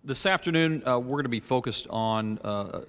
This afternoon, we're going to be focused on,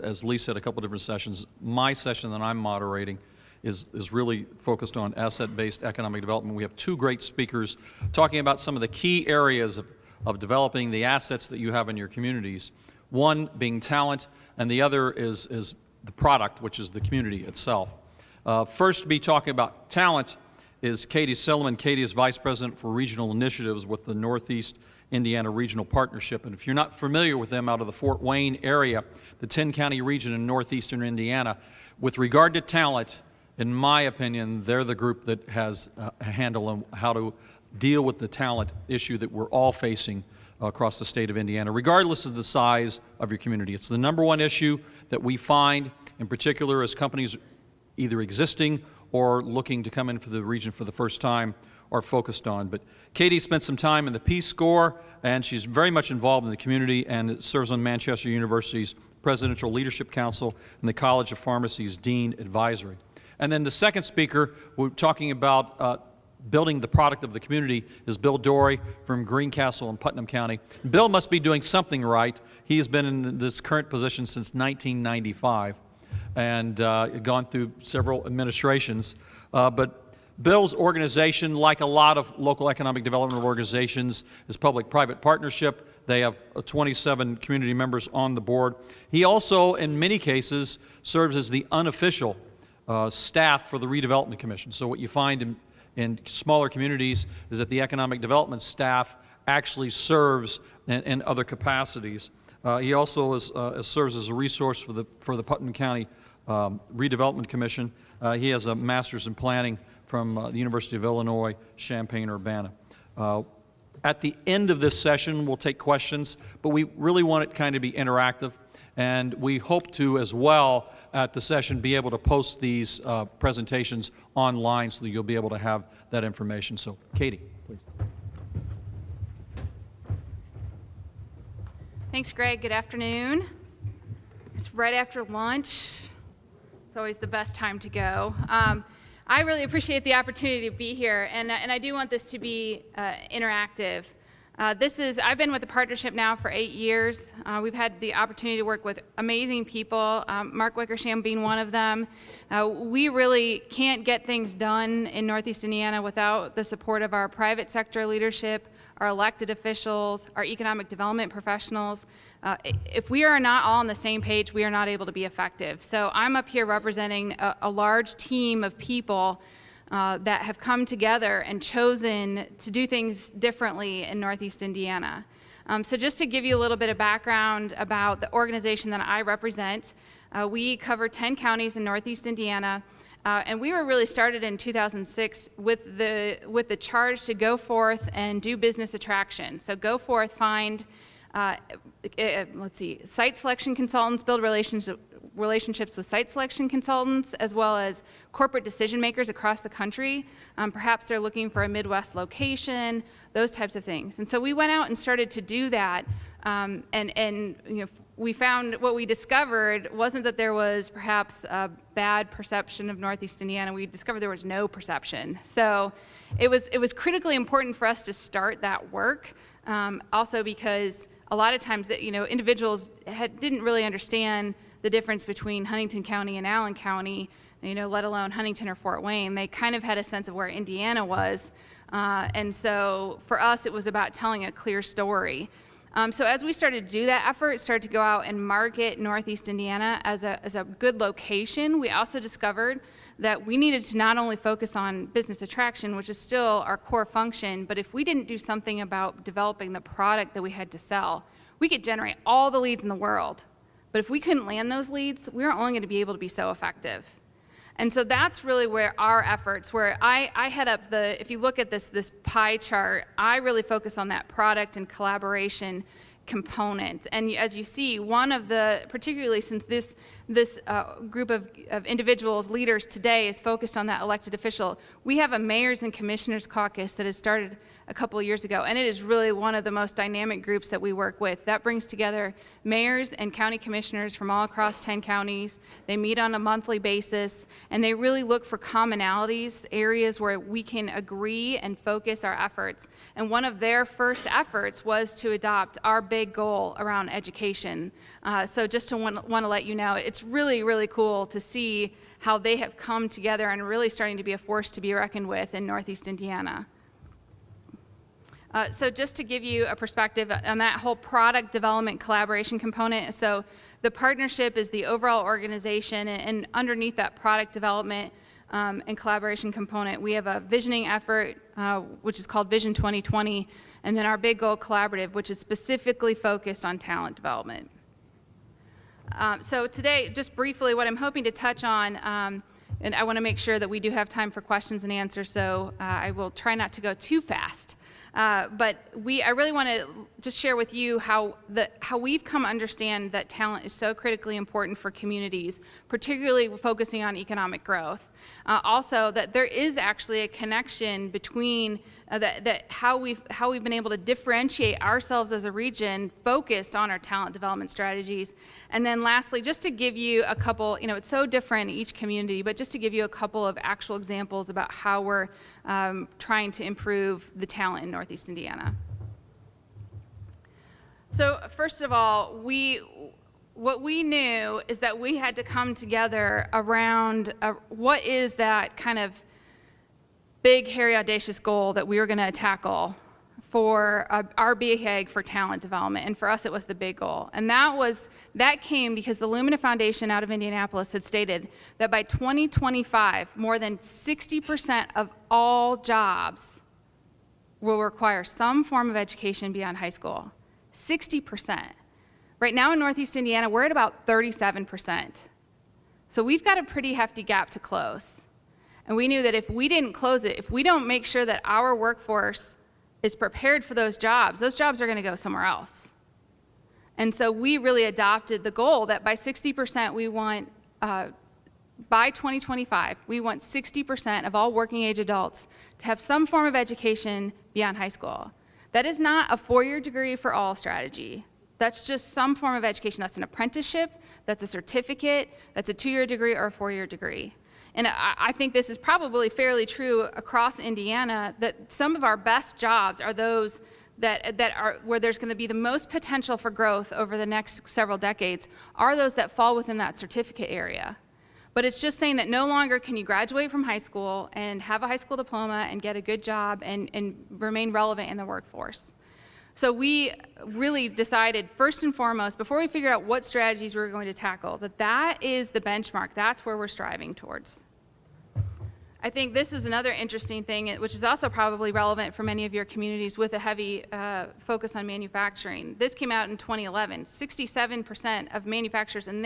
as Lee said, a couple different sessions. My session that I'm moderating is really focused on asset-based economic development. We have two great speakers talking about some of the key areas of developing the assets that you have in your communities. One being talent, and the other is the product, which is the community itself. First to be talking about talent is Katie Silliman. Katie is Vice President for Regional Initiatives with the Northeast Indiana Regional Partnership. And if you're not familiar with them, out of the Fort Wayne area, the 10-county region in northeastern Indiana, with regard to talent, in my opinion, they're the group that has a handle on how to deal with the talent issue that we're all facing across the state of Indiana, regardless of the size of your community. It's the #1 issue that we find, in particular, as companies either existing or looking to come into the region for the first time are focused on. But Katie spent some time in the Peace Corps, and she's very much involved in the community and serves on Manchester University's Presidential Leadership Council and the College of Pharmacy's Dean Advisory. And then the second speaker, we're talking about building the product of the community, is Bill Dorey from Greencastle in Putnam County. Bill must be doing something right. He has been in this current position since 1995 and gone through several administrations. But Bill's organization, like a lot of local economic development organizations, is public-private partnership. They have 27 community members on the board. He also, in many cases, serves as the unofficial staff for the Redevelopment Commission. So what you find in smaller communities is that the economic development staff actually serves in other capacities. He also serves as a resource for the Putnam County Redevelopment Commission. He has a master's in planning from the University of Illinois, Champaign-Urbana. At the end of this session, we'll take questions, but we really want it kind of be interactive, and we hope to, as well, at the session, be able to post these presentations online so that you'll be able to have that information. So, Katie, please. Thanks, Greg. Good afternoon. It's right after lunch. It's always the best time to go. I really appreciate the opportunity to be here, and I do want this to be interactive. I've been with the partnership now for 8 years. We've had the opportunity to work with amazing people, Mark Wickersham being one of them. We really can't get things done in Northeast Indiana without the support of our private sector leadership, our elected officials, our economic development professionals. If we are not all on the same page, we are not able to be effective. So I'm up here representing a large team of people that have come together and chosen to do things differently in Northeast Indiana. So just to give you a little bit of background about the organization that I represent, we cover 10 counties in Northeast Indiana, and we were really started in 2006 with the charge to go forth and do business attraction. So go forth, find site selection consultants, build relationships with site selection consultants, as well as corporate decision makers across the country. Perhaps they're looking for a Midwest location, those types of things. And so we went out and started to do that, and we found what we discovered wasn't that there was perhaps a bad perception of Northeast Indiana. We discovered there was no perception. So it was critically important for us to start that work, also because a lot of times that individuals didn't really understand the difference between Huntington County and Allen County, let alone Huntington or Fort Wayne. They kind of had a sense of where Indiana was, and so for us it was about telling a clear story. So as we started to do that effort, started to go out and market Northeast Indiana as a good location, we also discovered that we needed to not only focus on business attraction, which is still our core function, but if we didn't do something about developing the product that we had to sell, we could generate all the leads in the world. But if we couldn't land those leads, we were only going to be able to be so effective. And so that's really where our efforts, where I head up if you look at this pie chart, I really focus on that product and collaboration component. And as you see, one of the, particularly since this group of individuals, leaders today is focused on that elected official, we have a mayors and commissioners caucus that has started a couple of years ago, and it is really one of the most dynamic groups that we work with. That brings together mayors and county commissioners from all across 10 counties. They meet on a monthly basis, and they really look for commonalities, areas where we can agree and focus our efforts. And one of their first efforts was to adopt our big goal around education. So just to want to let you know, it's really, really cool to see how they have come together and really starting to be a force to be reckoned with in Northeast Indiana. So just to give you a perspective on that whole product development collaboration component, so the partnership is the overall organization, and underneath that product development and collaboration component, we have a visioning effort, which is called Vision 2020, and then our Big Goal Collaborative, which is specifically focused on talent development. So today, just briefly, what I'm hoping to touch on, and I want to make sure that we do have time for questions and answers, so I will try not to go too fast. But I really want to just share with you how we've come to understand that talent is so critically important for communities, particularly focusing on economic growth. Also, that there is actually a connection between how we've been able to differentiate ourselves as a region focused on our talent development strategies. And then lastly, just to give you a couple, it's so different in each community, but just to give you a couple of actual examples about how we're trying to improve the talent in Northeast Indiana. So first of all, what we knew is that we had to come together around what is that kind of big, hairy, audacious goal that we were going to tackle for our BHAG for talent development. And for us, it was the big goal. And that came because the Lumina Foundation out of Indianapolis had stated that by 2025, more than 60% of all jobs will require some form of education beyond high school. 60%. Right now in Northeast Indiana, we're at about 37%. So we've got a pretty hefty gap to close. And we knew that if we didn't close it, if we don't make sure that our workforce is prepared for those jobs are going to go somewhere else. And so we really adopted the goal that by 60%, we want, by 2025, we want 60% of all working age adults to have some form of education beyond high school. That is not a 4-year degree for all strategy. That's just some form of education. That's an apprenticeship, that's a certificate, that's a 2-year degree or a 4-year degree. And I think this is probably fairly true across Indiana, that some of our best jobs are those that are where there's going to be the most potential for growth over the next several decades, are those that fall within that certificate area. But it's just saying that no longer can you graduate from high school and have a high school diploma and get a good job and remain relevant in the workforce. So we really decided, first and foremost, before we figured out what strategies we were going to tackle, that is the benchmark. That's where we're striving towards. I think this is another interesting thing, which is also probably relevant for many of your communities with a heavy focus on manufacturing. This came out in 2011. 67% of manufacturers, and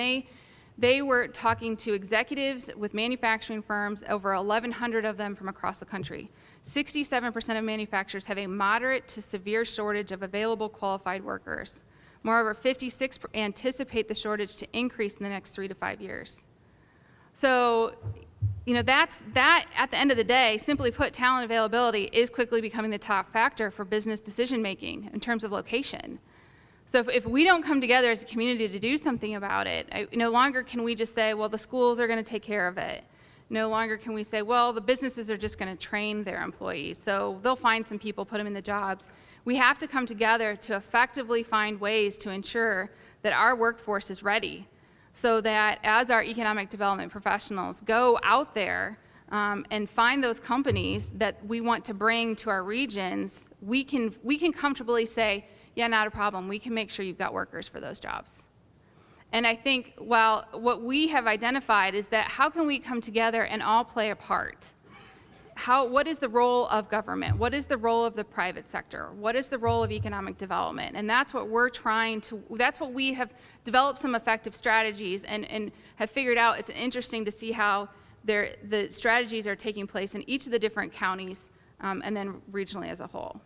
they were talking to executives with manufacturing firms, over 1,100 of them from across the country. 67% of manufacturers have a moderate to severe shortage of available qualified workers. Moreover, 56% anticipate the shortage to increase in the next 3 to 5 years. So, that at the end of the day, simply put, talent availability is quickly becoming the top factor for business decision making in terms of location. So if we don't come together as a community to do something about it, no longer can we just say, well, the schools are going to take care of it. No longer can we say, well, the businesses are just going to train their employees, so they'll find some people, put them in the jobs. We have to come together to effectively find ways to ensure that our workforce is ready, so that as our economic development professionals go out there and find those companies that we want to bring to our regions, we can comfortably say, yeah, not a problem. We can make sure you've got workers for those jobs. And I think, well, what we have identified is that how can we come together and all play a part? What is the role of government? What is the role of the private sector? What is the role of economic development? And that's what that's what we have developed some effective strategies and have figured out. It's interesting to see how the strategies are taking place in each of the different counties and then regionally as a whole.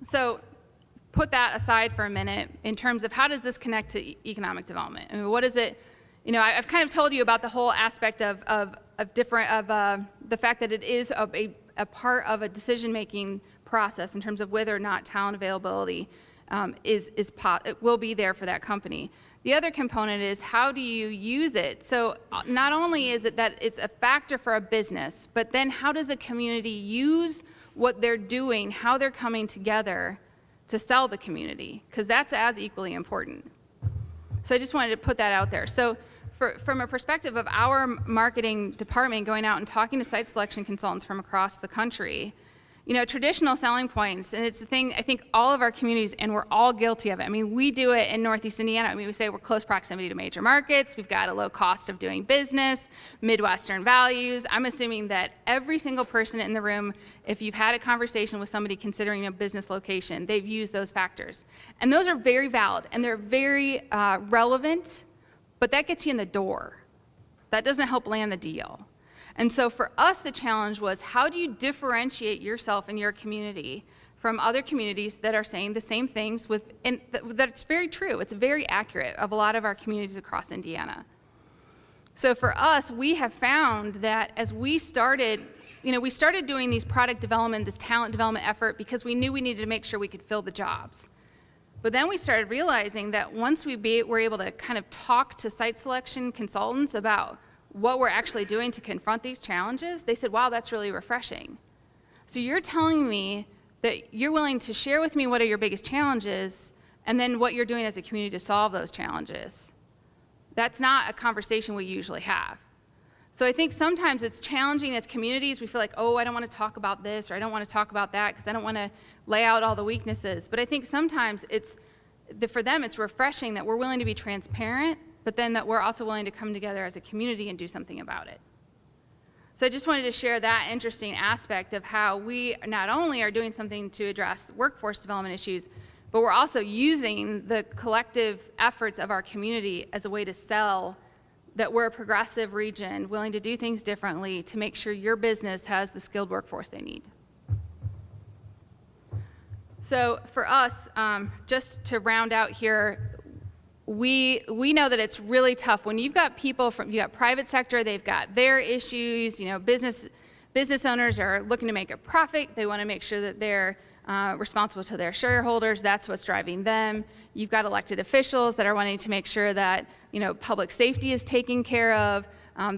So put that aside for a minute in terms of how does this connect to economic development? I mean, what is it? I've kind of told you about the whole aspect of the fact that it is a a part of a decision-making process in terms of whether or not talent availability it will be there for that company. The other component is how do you use it? So not only is it that it's a factor for a business, but then how does a community use what they're doing, how they're coming together to sell the community? Because that's as equally important. So I just wanted to put that out there. So from a perspective of our marketing department going out and talking to site selection consultants from across the country, you know, traditional selling points, and it's the thing I think all of our communities, and we're all guilty of it. I mean, we do it in Northeast Indiana. I mean, we say we're close proximity to major markets. We've got a low cost of doing business, Midwestern values. I'm assuming that every single person in the room, if you've had a conversation with somebody considering a business location, they've used those factors. And those are very valid, and they're very relevant, but that gets you in the door. That doesn't help land the deal. And so for us, the challenge was, how do you differentiate yourself and your community from other communities that are saying the same things and that's very true. It's very accurate of a lot of our communities across Indiana. So for us, we have found that as we started doing these product development, this talent development effort, because we knew we needed to make sure we could fill the jobs. But then we started realizing that once we were able to kind of talk to site selection consultants about what we're actually doing to confront these challenges, they said, wow, that's really refreshing. So you're telling me that you're willing to share with me what are your biggest challenges, and then what you're doing as a community to solve those challenges. That's not a conversation we usually have. So I think sometimes it's challenging as communities. We feel like, oh, I don't want to talk about this, or I don't want to talk about that because I don't want to lay out all the weaknesses. But I think sometimes for them, it's refreshing that we're willing to be transparent, but then that we're also willing to come together as a community and do something about it. So I just wanted to share that interesting aspect of how we not only are doing something to address workforce development issues, but we're also using the collective efforts of our community as a way to sell that we're a progressive region, willing to do things differently to make sure your business has the skilled workforce they need. So for us, just to round out here, we know that it's really tough when you've got people you got private sector, they've got their issues, you know, business owners are looking to make a profit, they want to make sure that they're responsible to their shareholders, that's what's driving them. You've got elected officials that are wanting to make sure that, you know, public safety is taken care of,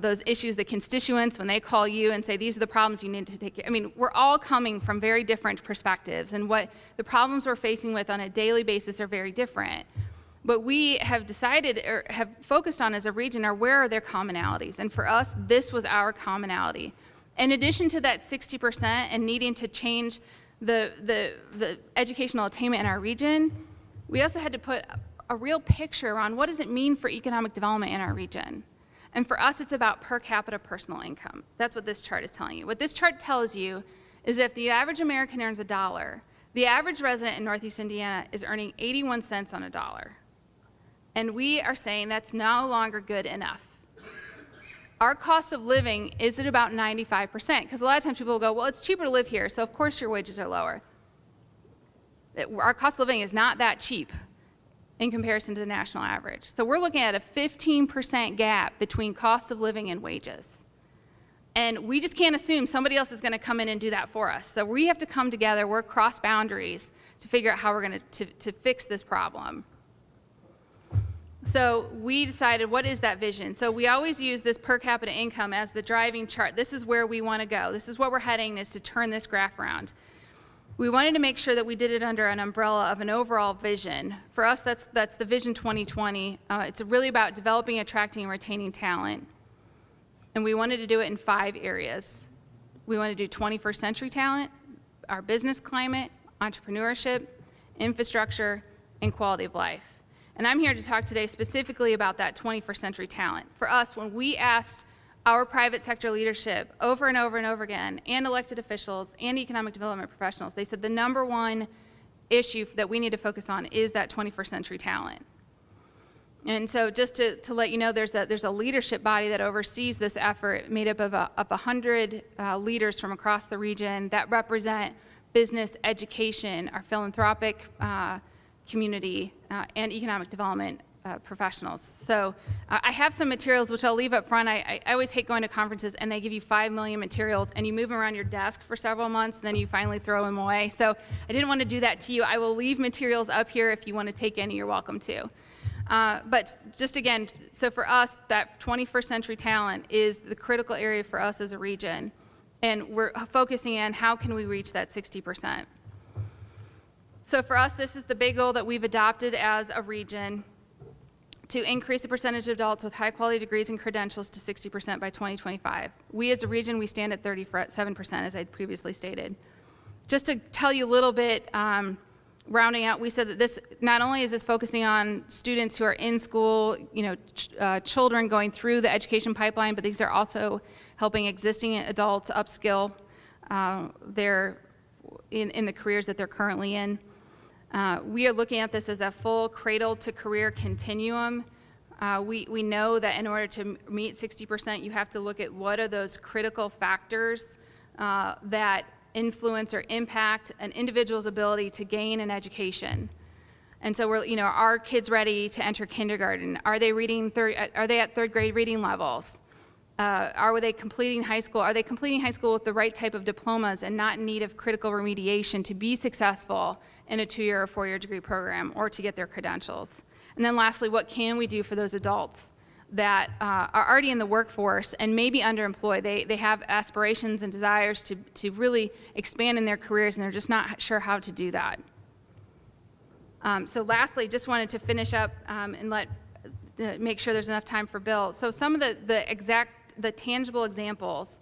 those issues, the constituents, when they call you and say, these are the problems you need to take care of. I mean, we're all coming from very different perspectives, and what the problems we're facing with on a daily basis are very different. But we have decided or have focused on as a region are where are their commonalities. And for us, this was our commonality. In addition to that 60% and needing to change the educational attainment in our region, we also had to put a real picture on what does it mean for economic development in our region. And for us, it's about per capita personal income. That's what this chart is telling you. What this chart tells you is if the average American earns $1, the average resident in Northeast Indiana is earning 81 cents on $1. And we are saying that's no longer good enough. Our cost of living is at about 95%, because a lot of times people will go, well, it's cheaper to live here, so of course your wages are lower. Our cost of living is not that cheap in comparison to the national average. So we're looking at a 15% gap between cost of living and wages. And we just can't assume somebody else is going to come in and do that for us. So we have to come together, work cross boundaries to figure out how we're going to fix this problem. So we decided, what is that vision? So we always use this per capita income as the driving chart. This is where we want to go. This is what we're heading, is to turn this graph around. We wanted to make sure that we did it under an umbrella of an overall vision. For us, that's the Vision 2020. It's really about developing, attracting, and retaining talent. And we wanted to do it in 5 areas. We want to do 21st century talent, our business climate, entrepreneurship, infrastructure, and quality of life. And I'm here to talk today specifically about that 21st century talent. For us, when we asked our private sector leadership over and over and over again, and elected officials and economic development professionals, they said the #1 issue that we need to focus on is that 21st century talent. And so just to let you know, there's a leadership body that oversees this effort made up of 100 leaders from across the region that represent business, education, our philanthropic community, and economic development professionals. So I have some materials which I'll leave up front. I always hate going to conferences and they give you 5 million materials and you move them around your desk for several months, then you finally throw them away. So I didn't want to do that to you. I will leave materials up here. If you want to take any, you're welcome to. But just again, so for us, that 21st century talent is the critical area for us as a region. And we're focusing on how can we reach that 60%. So for us, this is the big goal that we've adopted as a region, to increase the percentage of adults with high-quality degrees and credentials to 60% by 2025. We as a region, we stand at 37%, as I previously stated. Just to tell you a little bit, rounding out, we said that this, not only is this focusing on students who are in school, children going through the education pipeline, but these are also helping existing adults upskill in the careers that they're currently in. We are looking at this as a full cradle-to-career continuum. We know that in order to meet 60%, you have to look at what are those critical factors that influence or impact an individual's ability to gain an education. And so are kids ready to enter kindergarten? Are they are they at third grade reading levels? Are they completing high school? Are they completing high school with the right type of diplomas and not in need of critical remediation to be successful in a 2-year or 4-year degree program or to get their credentials? And then lastly, what can we do for those adults that are already in the workforce and maybe underemployed? They have aspirations and desires to really expand in their careers, and they're just not sure how to do that. So lastly, just wanted to finish up and make sure there's enough time for Bill. So some of the tangible examples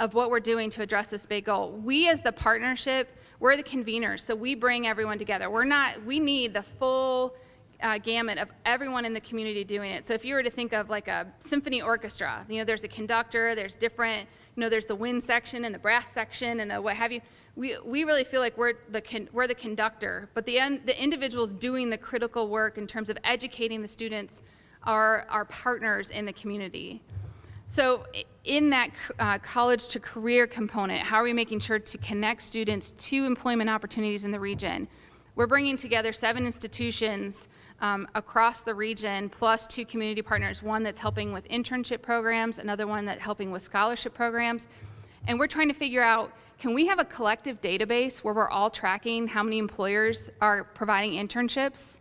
of what we're doing to address this big goal. We as the partnership, we're the conveners, so we bring everyone together. We need the full gamut of everyone in the community doing it. So if you were to think of like a symphony orchestra, there's a conductor, there's different, there's the wind section and the brass section and the what have you. We really feel like we're the conductor, but the individuals doing the critical work in terms of educating the students are our partners in the community. So in that college to career component, how are we making sure to connect students to employment opportunities in the region? We're bringing together 7 institutions across the region, plus 2 community partners, one that's helping with internship programs, another one that's helping with scholarship programs. And we're trying to figure out, can we have a collective database where we're all tracking how many employers are providing internships?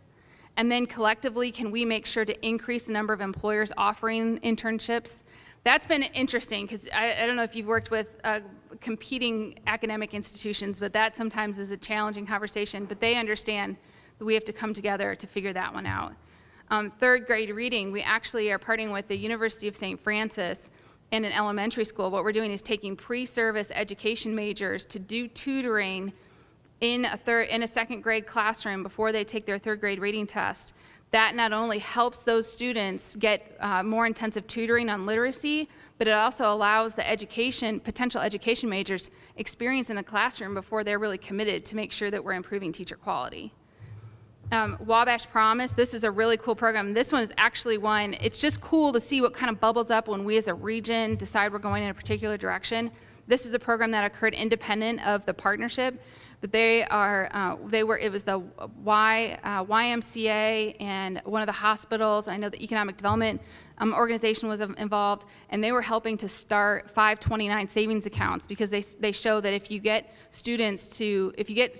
And then collectively, can we make sure to increase the number of employers offering internships? That's been interesting, because I don't know if you've worked with competing academic institutions, but that sometimes is a challenging conversation, but they understand that we have to come together to figure that one out. Third grade reading, we actually are partnering with the University of St. Francis in an elementary school. What we're doing is taking pre-service education majors to do tutoring in a second grade classroom before they take their third grade reading test. That not only helps those students get more intensive tutoring on literacy, but it also allows the potential education majors experience in the classroom before they're really committed to make sure that we're improving teacher quality. Wabash Promise, this is a really cool program. This one is actually one, it's just cool to see what kind of bubbles up when we as a region decide we're going in a particular direction. This is a program that occurred independent of the partnership, but it was the YMCA and one of the hospitals. I know the Economic Development Organization was involved, and they were helping to start 529 savings accounts, because they show that if you get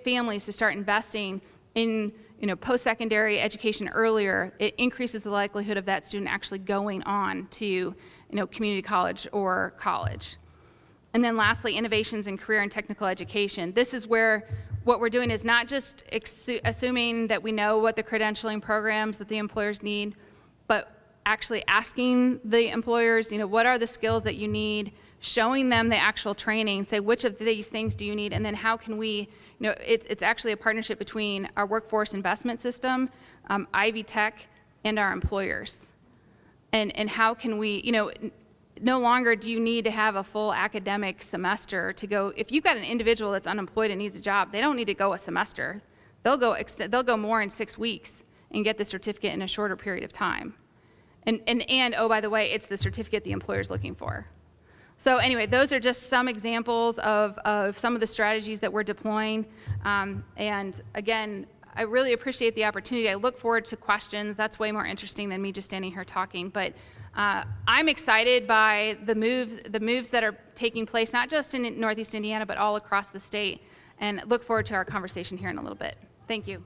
families to start investing in post-secondary education earlier, it increases the likelihood of that student actually going on to community college or college. And then lastly, innovations in career and technical education. This is where what we're doing is not just assuming that we know what the credentialing programs that the employers need, but actually asking the employers, what are the skills that you need, showing them the actual training, say which of these things do you need, and then how can we, it's actually a partnership between our workforce investment system, Ivy Tech, and our employers. And how can we, no longer do you need to have a full academic semester to go. If you've got an individual that's unemployed and needs a job, they don't need to go a semester. They'll go more in 6 weeks and get the certificate in a shorter period of time. And oh, by the way, it's the certificate the employer's looking for. So anyway, those are just some examples of some of the strategies that we're deploying. And again, I really appreciate the opportunity. I look forward to questions. That's way more interesting than me just standing here talking. But I'm excited by the moves that are taking place, not just in Northeast Indiana, but all across the state, and look forward to our conversation here in a little bit. Thank you.